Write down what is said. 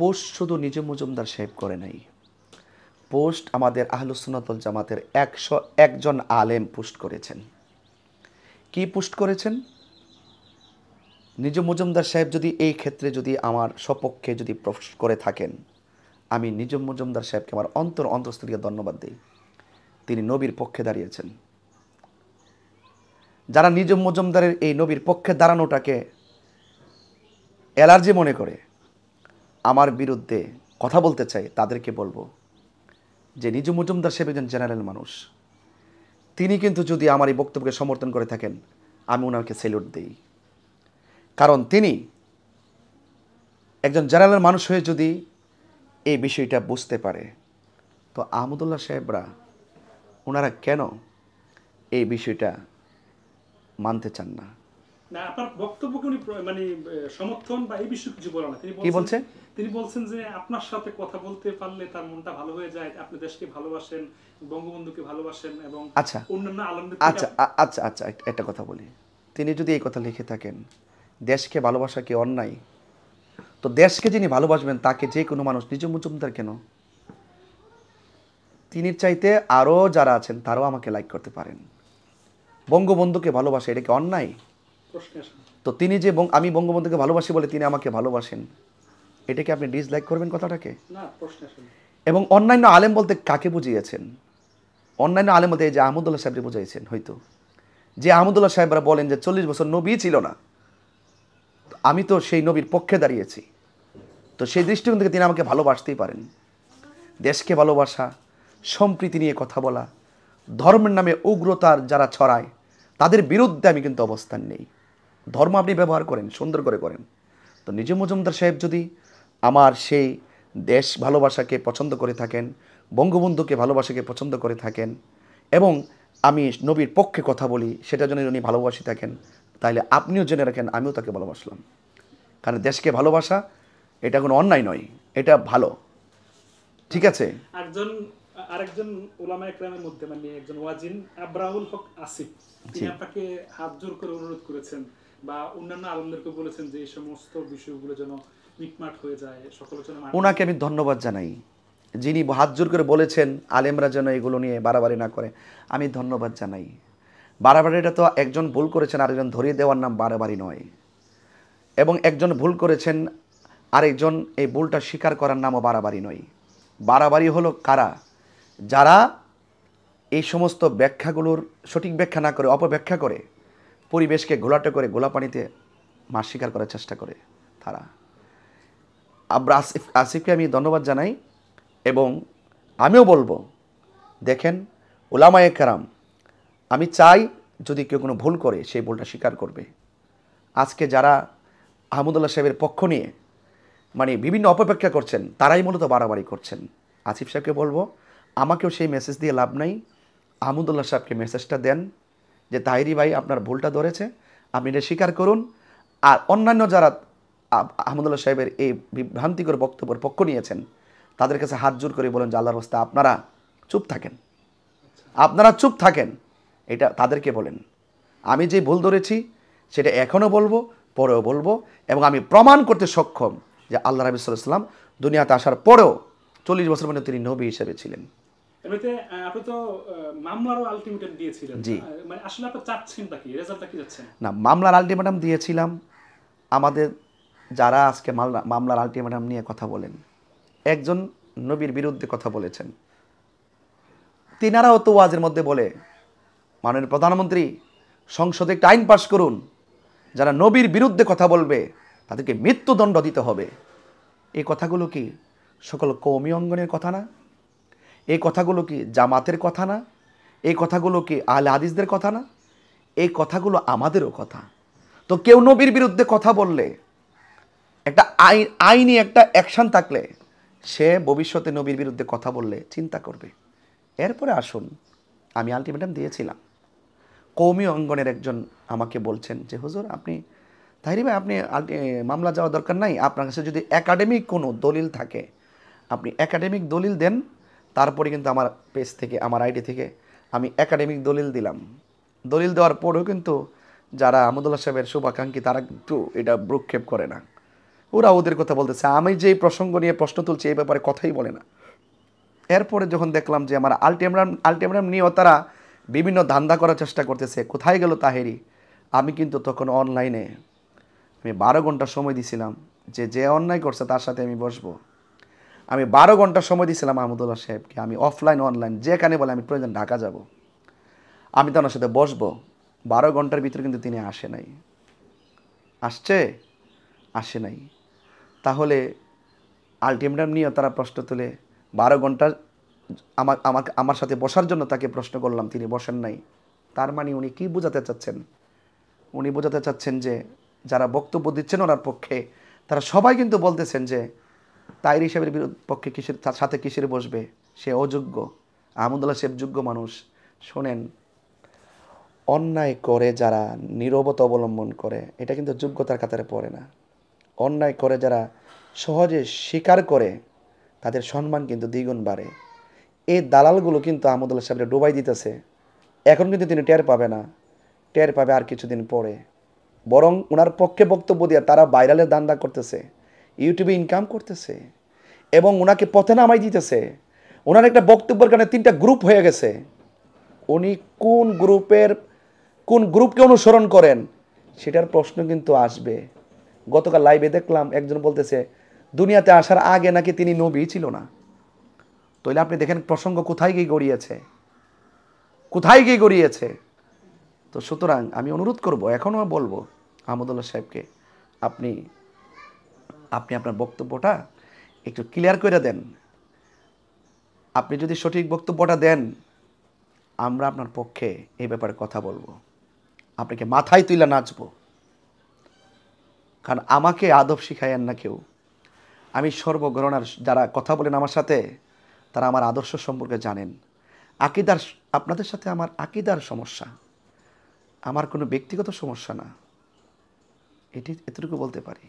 Post শুধু নিজম মজুমদার সাহেব করে নাই, পোস্ট আমাদের আহলুস সুন্নাত ওয়াল জামাতের 101 জন আলেম পোস্ট করেছেন। কি পোস্ট করেছেন? নিজম মজুমদার সাহেব যদি এই ক্ষেত্রে যদি আমার সপক্ষে যদি পোস্ট করে থাকেন, আমি নিজম মজুমদার সাহেবকে আমার অন্তঃস্থল থেকে ধন্যবাদ দিই। তিনি নবীর পক্ষে দাঁড়িয়েছেন। যারা নিজম মজুমদারের এই নবীর পক্ষে দাঁড়ানোটাকে অ্যালার্জি মনে করে আমার বিরুদ্ধে কথা বলতে চাই, তাদেরকে বলবো যে নিজম মজুমদার সাহেব একজন জেনারেল মানুষ। তিনি কিন্তু যদি আমার এই বক্তব্যকে সমর্থন করে থাকেন, আমি ওনাকে স্যালুট দিই। কারণ তিনি একজন জেনারেল মানুষ হয়ে যদি এই বিষয়টা বুঝতে পারে, তো আহমদুল্লাহ সাহেবরা ওনারা কেন এই বিষয়টা মানতে চান না? না, আপনার বক্তব্যকে উনি মানে সমর্থন বা এই বিষয়ে কিছু বলেন না। কি বলছেন? তিনি বলছেন যে আপনার সাথে কথা বলতে পারলে তার মনটা ভালো হয়ে যায়, আপনি দেশকে ভালোবাসেন, বঙ্গবন্ধুকে ভালোবাসেন এবং অন্যান্য আলমদের। আচ্ছা, একটা কথা বলি। তিনি যদি এই কথা লিখে থাকেন, দেশকে ভালোবাসা কি অন্যায়? তো দেশকে যিনি ভালোবাসবেন তাকে যে কোনো মানুষ, নিজম মজুমদার কেন, তিনি চাইতে আরও যারা আছেন তারাও আমাকে লাইক করতে পারেন। বঙ্গবন্ধুকে ভালোবাসে, এটা কি অন্যায়? তো তিনি যে আমি বঙ্গবন্ধুকে ভালোবাসি বলে তিনি আমাকে ভালোবাসেন, এটাকে আপনি ডিসলাইক করবেন কথাটাকে? এবং অন্যান্য আলেম বলতে কাকে বুঝিয়েছেন? অন্যান্য আলেম বলতে এই যে আহমদুল্লাহ সাহেবকে বুঝাইছেন হয়তো, যে আহমদুল্লাহ সাহেবরা বলেন যে 40 বছর নবী ছিল না, আমি তো সেই নবীর পক্ষে দাঁড়িয়েছি। তো সেই দৃষ্টিকোণ থেকে তিনি আমাকে ভালোবাসতেই পারেন। দেশকে ভালোবাসা, সম্প্রীতি নিয়ে কথা বলা, ধর্মের নামে উগ্রতার যারা ছড়ায় তাদের বিরুদ্ধে আমি কিন্তু অবস্থান নেই। ধর্ম আপনি ব্যবহার করেন, সুন্দর করে করেন। তো নিজম মজুমদার সাহেব যদি আমার সেই দেশ ভালোবাসাকে পছন্দ করে থাকেন, বঙ্গবন্ধুকে ভালোবাসাকে পছন্দ করে থাকেন এবং আমি নবীর পক্ষে কথা বলি, সেটার জন্য উনি ভালোবাসি থাকেন, তাহলে আপনিও জেনে রাখেন আমিও তাকে ভালোবাসলাম। কারণ দেশকে ভালোবাসা এটা কোনো অন্যায় নয়, এটা ভালো। ঠিক আছে? আরেকজন উলামা একরামের মধ্যে মানে একজন ওয়াজিন আবরাহুল হক আসিফ, তিনি আপনাকে হাত জোর করে অনুরোধ করেছেন বা অন্যান্য আলেমদেরকে বলেছেন যে এই সমস্ত বিষয়গুলো যেন মিটমাট হয়ে যায়, সকলের জন্য। ওনাকে আমি ধন্যবাদ জানাই, যিনি হাত জোর করে বলেছেন আলেমরা যেন এগুলো নিয়ে বাড়াবাড়ি না করে। আমি ধন্যবাদ জানাই। বাড়াবাড়িটা তো একজন ভুল করেছেন, আরেকজন ধরিয়ে দেওয়ার নাম বাড়াবাড়ি নয়। এবং একজন ভুল করেছেন, আরেকজন এই ভুলটা স্বীকার করার নামও বাড়াবাড়ি নয়। বাড়াবাড়ি হলো কারা? যারা এই সমস্ত ব্যাখ্যাগুলোর সঠিক ব্যাখ্যা না করে অপব্যাখ্যা করে পরিবেশকে ঘোলাটে করে গোলা পানিতে মাছ শিকার করার চেষ্টা করে তারা। আসিফকে আমি ধন্যবাদ জানাই এবং আমিও বলবো, দেখেন উলামায়ে কেরাম, আমি চাই যদি কেউ কোনো ভুল করে সেই ভুলটা স্বীকার করবে। আজকে যারা আহমদুল্লাহ সাহেবের পক্ষ নিয়ে মানে বিভিন্ন অপব্যাখ্যা করছেন, তারাই মূলত বাড়াবাড়ি করছেন। আসিফ সাহেবকে বলবো, আমাকেও সেই মেসেজ দিয়ে লাভ নাই, আহমদুল্লাহ সাহেবকে মেসেজটা দেন যে তাহিরি ভাই আপনার ভুলটা ধরেছে, আপনি এটা স্বীকার করুন। আর অন্যান্য যারা আহমদুল্লাহ সাহেবের এই বিভ্রান্তিকর বক্তব্যের পক্ষ নিয়েছেন তাদের কাছে হাত জোর করে বলেন যে আল্লাহর রাস্তা আপনারা চুপ থাকেন, আপনারা চুপ থাকেন, এটা তাদেরকে বলেন। আমি যে ভুল ধরেছি সেটা এখনও বলবো, পরেও বলবো, এবং আমি প্রমাণ করতে সক্ষম যে আল্লাহ রাবী সাল্লাল্লাহু আলাইহি ওয়াসাল্লাম দুনিয়াতে আসার পরেও 40 বছর পর্যন্ত তিনি নবী হিসেবে ছিলেন। এমনিতে আপনি তো মামলারও আলটিমেটাম দিয়েছিলেন। জি, মানে আসলে আপনি চাচ্ছেনটা কি, রেজাল্টটা কি যাচ্ছেন? না, মামলার আলটিমেটাম দিয়েছিলাম। আমাদের যারা আজকে মামলার আলটিমেটাম নিয়ে কথা বলেন, একজন নবীর বিরুদ্ধে কথা বলেছেন, তিনারাও তো ওয়াজের মধ্যে বলে মাননীয় প্রধানমন্ত্রী সংসদে একটা আইন পাশ করুন, যারা নবীর বিরুদ্ধে কথা বলবে তাদেরকে মৃত্যুদণ্ড দিতে হবে। এই কথাগুলো কি সকল কওমি অঙ্গনের কথা না? এই কথাগুলো কি জামাতের কথা না? এই কথাগুলো কি আহলে হাদিসদের কথা না? এই কথাগুলো আমাদেরও কথা। তো কেউ নবীর বিরুদ্ধে কথা বললে একটা আইনি একটা অ্যাকশন থাকলে সে ভবিষ্যতে নবীর বিরুদ্ধে কথা বললে চিন্তা করবে। এরপরে আসুন, আমি আলটিমেটাম দিয়েছিলাম। কওমি অঙ্গনের একজন আমাকে বলছেন যে হুজুর আপনি তাহিরি ভাই আপনি মামলা যাওয়া দরকার নাই, আপনার কাছে যদি একাডেমিক কোনো দলিল থাকে আপনি একাডেমিক দলিল দেন। তারপরে কিন্তু আমার পেজ থেকে, আমার আইডি থেকে আমি একাডেমিক দলিল দিলাম। দলিল দেওয়ার পরেও কিন্তু যারা আহমদুল্লাহ সাহেবের শুভাকাঙ্ক্ষী তারা একটু এটা ভ্রুক্ষেপ করে না। ওরা ওদের কথা বলতেছে, আমি যে প্রসঙ্গ নিয়ে প্রশ্ন তুলছি এই ব্যাপারে কথাই বলে না। এরপরে যখন দেখলাম যে আমার আলটিমেটাম নিয়েও তারা বিভিন্ন ধান্দা করার চেষ্টা করতেছে, কোথায় গেল তাহেরি, আমি কিন্তু তখন অনলাইনে আমি 12 ঘন্টা সময় দিছিলাম যে যে অন্যায় করছে তার সাথে আমি বসবো। আমি 12 ঘন্টা সময় দিয়েছিলাম মাহমুদুল্লাহ সাহেবকে, আমি অফলাইন অনলাইন যেখানে বলে আমি প্রয়োজন ঢাকা যাব, আমি তো ওনার সাথে বসবো। 12 ঘন্টার ভিতরে কিন্তু তিনি আসে নাই। আসছে? আসে নাই। তাহলে আলটিমেটাম নিয়ে তারা প্রশ্ন তুলে 12 ঘন্টা আমার সাথে বসার জন্য তাকে প্রশ্ন করলাম, তিনি বসেন নাই। তার মানে উনি কি বোঝাতে চাচ্ছেন? উনি বোঝাতে চাচ্ছেন যে যারা বক্তব্য দিচ্ছেন ওনার পক্ষে তারা সবাই কিন্তু বলতেছেন যে তাহির সাহেবের পক্ষে কিসের সাথে কিসের বসবে, সে অযোগ্য, আহমদুল্লাহ সাহেব যোগ্য মানুষ। শোনেন, অন্যায় করে যারা নীরবতা অবলম্বন করে এটা কিন্তু যোগ্যতার কাতারে পড়ে না। অন্যায় করে যারা সহজে স্বীকার করে তাদের সম্মান কিন্তু দ্বিগুণ বাড়ে। এই দালালগুলো কিন্তু আহমদুল্লাহ সাহেবকে ডুবাই দিতেছে। এখন কিন্তু তিনি টের পাবে না, টের পাবে আর কিছুদিন পরে। বরং ওনার পক্ষে বক্তব্য দিয়ে তারা ভাইরালের দান্দা করতেছে, ইউটিউবে ইনকাম করতেছে এবং ওনাকে পথে নামাই দিতেছে। ওনার একটা বক্তব্যের কারণে 3টা গ্রুপ হয়ে গেছে। উনি কোন গ্রুপকে অনুসরণ করেন সেটার প্রশ্ন কিন্তু আসবে। গতকাল লাইভে দেখলাম একজন বলতেছে দুনিয়াতে আসার আগে নাকি তিনি নবী ছিল না। তাহলে আপনি দেখেন প্রসঙ্গ কোথায় গিয়ে গড়িয়েছে, কোথায় গিয়ে গড়িয়েছে। তো সুতরাং আমি অনুরোধ করব, এখনও বলবো আহমদুল্লাহ সাহেবকে, আপনি আপনার বক্তব্যটা একটু ক্লিয়ার করে দেন। আপনি যদি সঠিক বক্তব্যটা দেন আমরা আপনার পক্ষে এই ব্যাপারে কথা বলবো, আপনাকে মাথায় তুলে নাচবো। কারণ আমাকে আদব শিখায়েন না কেউ। আমি সর্বগ্রহণার, যারা কথা বলেন আমার সাথে তারা আমার আদর্শ সম্পর্কে জানেন। আপনাদের সাথে আমার আকিদার সমস্যা, আমার কোনো ব্যক্তিগত সমস্যা না, এতটুকু বলতে পারি।